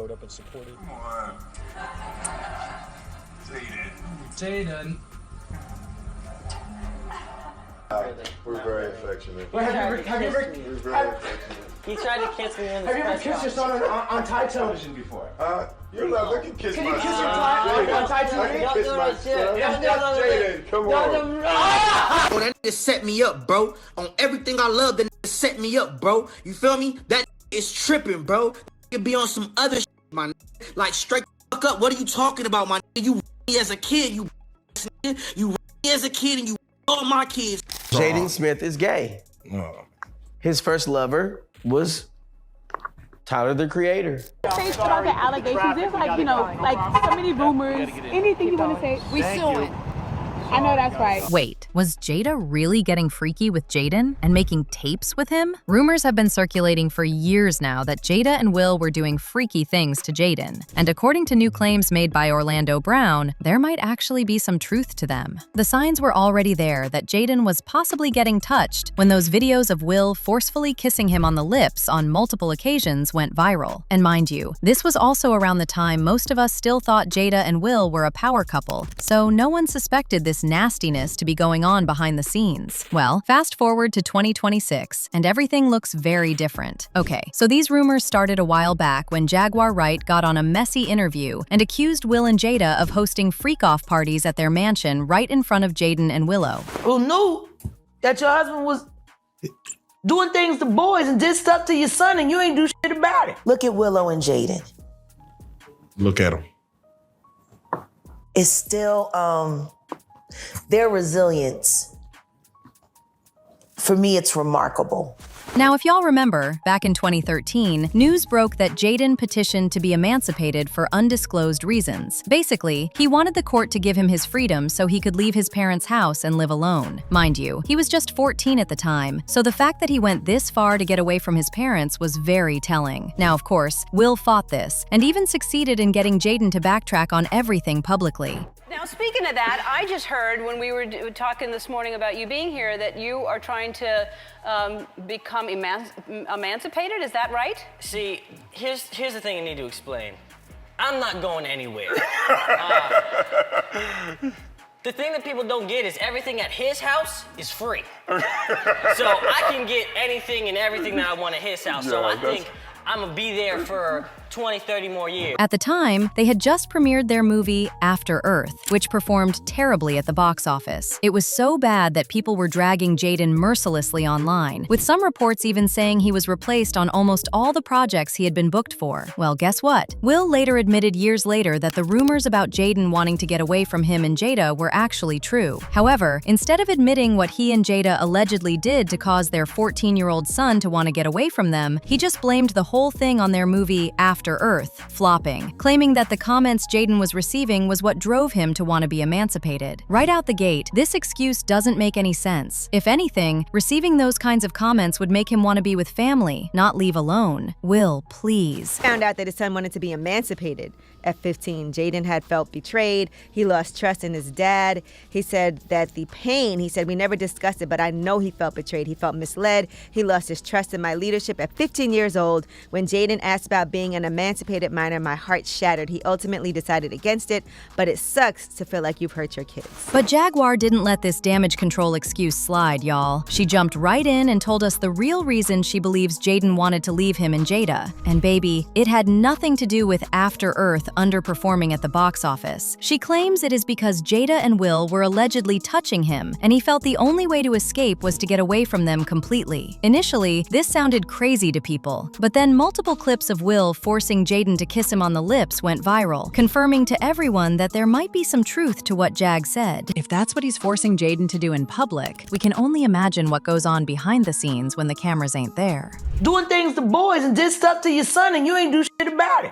showed up and supported. Come on. Jaden. We're very affectionate. Wait, have you ever We're very affectionate. He tried to kiss me in the have you ever kissed your son on Thai television before? You're not looking kiss Can my you kiss son. your Thai on Thai I television? can kiss my son. Jaden, come on. Oh, that nigga set me up, bro. On everything I love, that nigga set me up, bro. You feel me? That nigga is tripping, bro. That nigga be on some other shit, my nigga. Like, straight the fuck up. What are you talking about, my nigga? You me as a kid, you nigga. You me as a kid, and you all my kids. Jaden Smith is gay. His first lover was Tyler, the Creator. Say about the allegations. There's like, you know, like so many rumors. Anything you want to say, we suing. I know that's right. Wait, was Jada really getting freaky with Jaden and making tapes with him? Rumors have been circulating for years now that Jada and Will were doing freaky things to Jaden. And according to new claims made by Orlando Brown, there might actually be some truth to them. The signs were already there that Jaden was possibly getting touched when those videos of Will forcefully kissing him on the lips on multiple occasions went viral. And mind you, this was also around the time most of us still thought Jada and Will were a power couple, so no one suspected this nastiness to be going on behind the scenes. Well, fast forward to 2026, and everything looks very different. Okay, so these rumors started a while back when Jaguar Wright got on a messy interview and accused Will and Jada of hosting freak-off parties at their mansion right in front of Jaden and Willow. Who knew that your husband was doing things to boys and did stuff to your son and you ain't do shit about it? Look at Willow and Jaden. Look at him. It's still, their resilience, for me, it's remarkable. Now, if y'all remember, back in 2013, news broke that Jaden petitioned to be emancipated for undisclosed reasons. Basically, he wanted the court to give him his freedom so he could leave his parents' house and live alone. Mind you, he was just 14 at the time, so the fact that he went this far to get away from his parents was very telling. Now, of course, Will fought this, and even succeeded in getting Jaden to backtrack on everything publicly. Now, speaking of that, I just heard when we were talking this morning about you being here that you are trying to become emancipated. Is that right? See, here's the thing I need to explain. I'm not going anywhere. The thing that people don't get is everything at his house is free. So I can get anything and everything that I want at his house. So I think I'm gonna be there for 20, 30 more years. At the time, they had just premiered their movie After Earth, which performed terribly at the box office. It was so bad that people were dragging Jaden mercilessly online, with some reports even saying he was replaced on almost all the projects he had been booked for. Well, guess what? Will later admitted years later that the rumors about Jaden wanting to get away from him and Jada were actually true. However, instead of admitting what he and Jada allegedly did to cause their 14-year-old son to want to get away from them, he just blamed the whole thing on their movie After Earth flopping, claiming that the comments Jaden was receiving was what drove him to want to be emancipated. Right out the gate, this excuse doesn't make any sense. If anything, receiving those kinds of comments would make him want to be with family, not leave alone. Will, please. Found out that his son wanted to be emancipated. At 15, Jaden had felt betrayed. He lost trust in his dad. He said that the pain, he said, we never discussed it, but I know he felt betrayed. He felt misled. He lost his trust in my leadership. At 15 years old, when Jaden asked about being an emancipated minor, my heart shattered. He ultimately decided against it, but it sucks to feel like you've hurt your kids. But Jaguar didn't let this damage control excuse slide, y'all. She jumped right in and told us the real reason she believes Jaden wanted to leave him and Jada. And baby, it had nothing to do with After Earth underperforming at the box office. She claims it is because Jada and Will were allegedly touching him, and he felt the only way to escape was to get away from them completely. Initially, this sounded crazy to people, but then multiple clips of Will forcing Jaden to kiss him on the lips went viral, confirming to everyone that there might be some truth to what Jag said. If that's what he's forcing Jaden to do in public, we can only imagine what goes on behind the scenes when the cameras ain't there. Doing things to boys and did stuff to your son and you ain't do shit about it.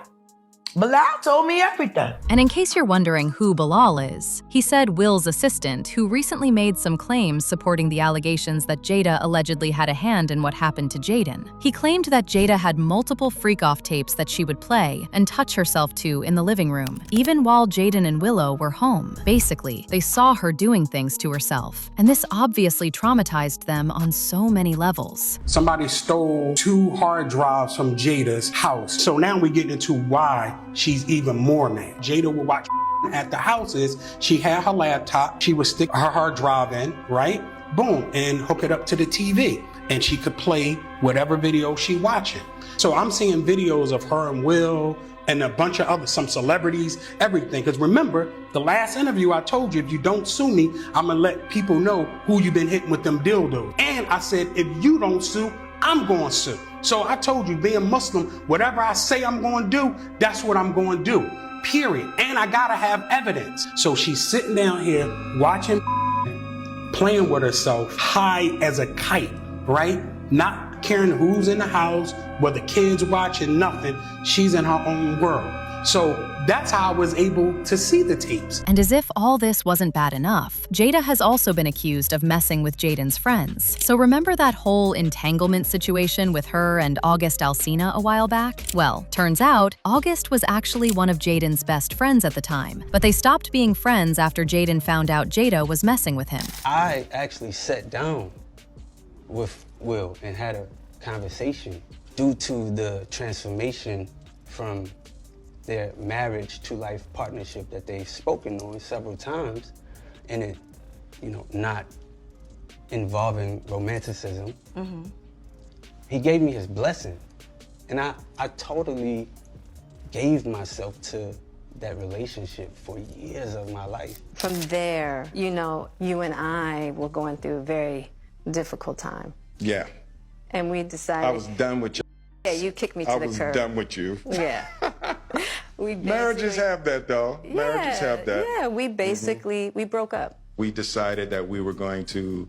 Bilal told me everything. And in case you're wondering who Bilal is, he said Will's assistant, who recently made some claims supporting the allegations that Jada allegedly had a hand in what happened to Jaden. He claimed that Jada had multiple freak-off tapes that she would play and touch herself to in the living room, even while Jaden and Willow were home. Basically, they saw her doing things to herself, and this obviously traumatized them on so many levels. Somebody stole 2 hard drives from Jada's house. So now we get into why she's even more mad. Jada would watch at the houses. She had her laptop. She would stick her hard drive in, right? Boom, and hook it up to the TV. And she could play whatever video she watching. So I'm seeing videos of her and Will and a bunch of some celebrities, everything. Because remember, the last interview I told you, if you don't sue me, I'm gonna let people know who you've been hitting with them dildos. And I said, if you don't sue, I'm going to sue. So I told you, being Muslim, whatever I say I'm going to do, that's what I'm going to do, period. And I got to have evidence. So she's sitting down here watching, playing with herself, high as a kite, right? Not caring who's in the house, whether kids watching, nothing. She's in her own world. So that's how I was able to see the tapes. And as if all this wasn't bad enough, Jada has also been accused of messing with Jaden's friends. So remember that whole entanglement situation with her and August Alsina a while back? Well, turns out, August was actually one of Jaden's best friends at the time, but they stopped being friends after Jaden found out Jada was messing with him. I actually sat down with Will and had a conversation due to the transformation from their marriage to life partnership that they've spoken on several times, and it, not involving romanticism. He gave me his blessing, and I totally gave myself to that relationship for years of my life. From there, you and I were going through a very difficult time. Yeah. And we decided. I was done with you. Yeah, you kicked me to the curb. I was done with you. Yeah. Marriages have that, though. Marriages have that. Yeah, we basically, we broke up. We decided that we were going to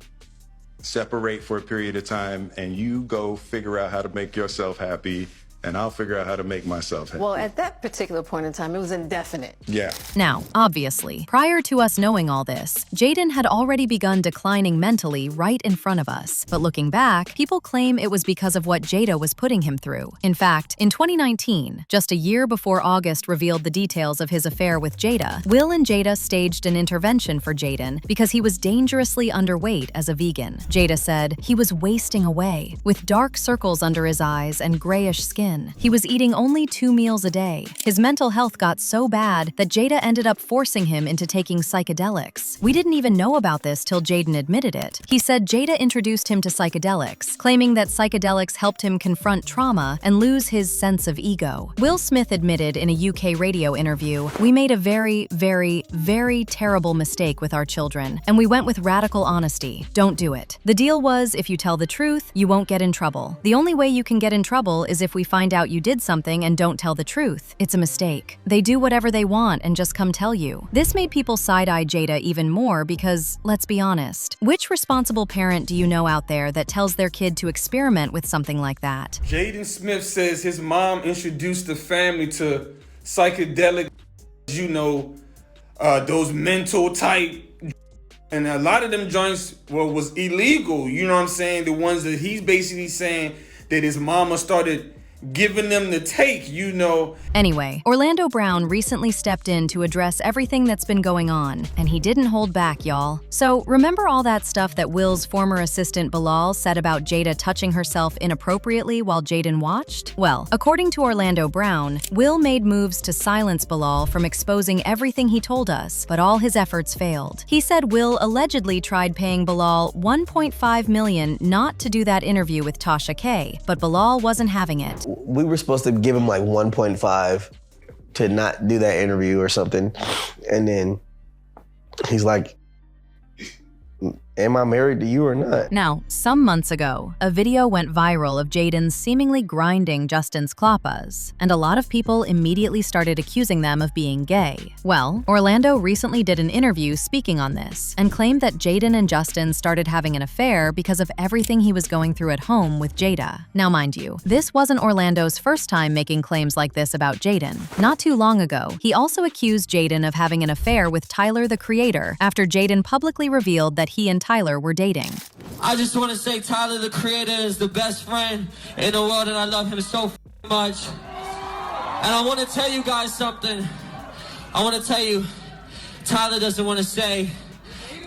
separate for a period of time, and you go figure out how to make yourself happy, and I'll figure out how to make myself happy. Well, at that particular point in time, it was indefinite. Yeah. Now, obviously, prior to us knowing all this, Jaden had already begun declining mentally right in front of us. But looking back, people claim it was because of what Jada was putting him through. In fact, in 2019, just a year before August revealed the details of his affair with Jada, Will and Jada staged an intervention for Jaden because he was dangerously underweight as a vegan. Jada said he was wasting away, with dark circles under his eyes and grayish skin. He was eating only 2 meals a day. His mental health got so bad that Jada ended up forcing him into taking psychedelics. We didn't even know about this till Jaden admitted it. He said Jada introduced him to psychedelics, claiming that psychedelics helped him confront trauma and lose his sense of ego. Will Smith admitted in a UK radio interview, "We made a very, very, very terrible mistake with our children, and we went with radical honesty. Don't do it. The deal was, if you tell the truth, you won't get in trouble. The only way you can get in trouble is if we find out you did something and don't tell the truth. It's a mistake. They do whatever they want and just come tell you." This made people side-eye Jada even more because, let's be honest, which responsible parent do you know out there that tells their kid to experiment with something like that? Jaden Smith says his mom introduced the family to psychedelic, those mental type, and a lot of them joints was illegal, you know what I'm saying? The ones that he's basically saying that his mama started giving them the take, Anyway, Orlando Brown recently stepped in to address everything that's been going on, and he didn't hold back, y'all. So, remember all that stuff that Will's former assistant Bilal said about Jada touching herself inappropriately while Jaden watched? Well, according to Orlando Brown, Will made moves to silence Bilal from exposing everything he told us, but all his efforts failed. He said Will allegedly tried paying Bilal $1.5 million not to do that interview with Tasha K, but Bilal wasn't having it. We were supposed to give him like 1.5 to not do that interview or something. And then he's like, am I married to you or not? Now, some months ago, a video went viral of Jaden seemingly grinding Justin's klappas, and a lot of people immediately started accusing them of being gay. Well, Orlando recently did an interview speaking on this, and claimed that Jaden and Justin started having an affair because of everything he was going through at home with Jada. Now mind you, this wasn't Orlando's first time making claims like this about Jaden. Not too long ago, he also accused Jaden of having an affair with Tyler, the creator, after Jaden publicly revealed that he and Tyler were dating. I just want to say Tyler, the creator, is the best friend in the world, and I love him so much. And I want to tell you guys something. I want to tell you, Tyler doesn't want to say,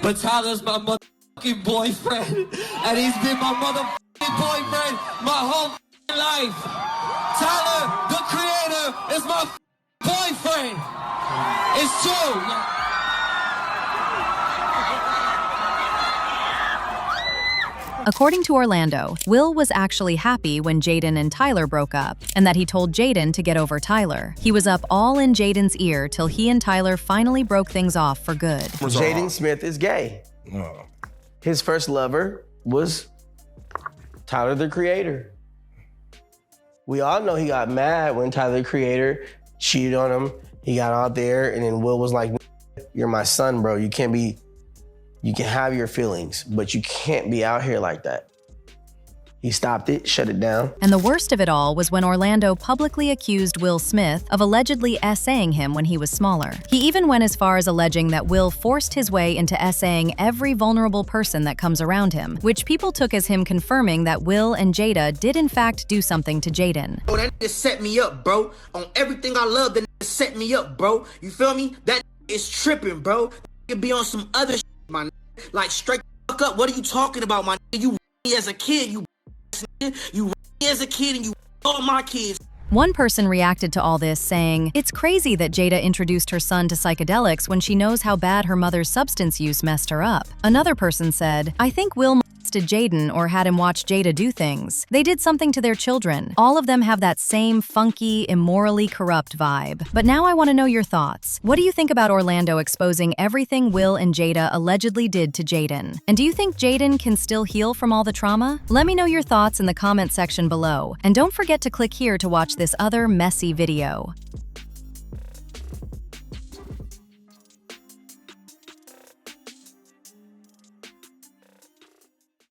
but Tyler's my motherfucking boyfriend, and he's been my motherfucking boyfriend my whole life. Tyler, the creator, is my boyfriend. It's true. According to Orlando, Will was actually happy when Jaden and Tyler broke up, and that he told Jaden to get over Tyler. He was up all in Jaden's ear till he and Tyler finally broke things off for good. Jaden Smith is gay. His first lover was Tyler, the creator. We all know he got mad when Tyler, the creator, cheated on him. He got out there, and then Will was like, "You're my son, bro. You can have your feelings, but you can't be out here like that." He stopped it, shut it down. And the worst of it all was when Orlando publicly accused Will Smith of allegedly essaying him when he was smaller. He even went as far as alleging that Will forced his way into essaying every vulnerable person that comes around him, which people took as him confirming that Will and Jada did in fact do something to Jaden. Oh, that nigga set me up, bro. On everything I love, that nigga set me up, bro. You feel me? That nigga is tripping, bro. That nigga be on some other shit, my nigga. Like, straight the fuck up. What are you talking about, my nigga? You me as a kid, you nigga. You me as a kid, and you all my kids. One person reacted to all this saying, "It's crazy that Jada introduced her son to psychedelics when she knows how bad her mother's substance use messed her up." Another person said, "I think Will molested Jaden or had him watch Jada do things. They did something to their children. All of them have that same funky, immorally corrupt vibe." But now I want to know your thoughts. What do you think about Orlando exposing everything Will and Jada allegedly did to Jaden? And do you think Jaden can still heal from all the trauma? Let me know your thoughts in the comment section below. And don't forget to click here to watch this other messy video.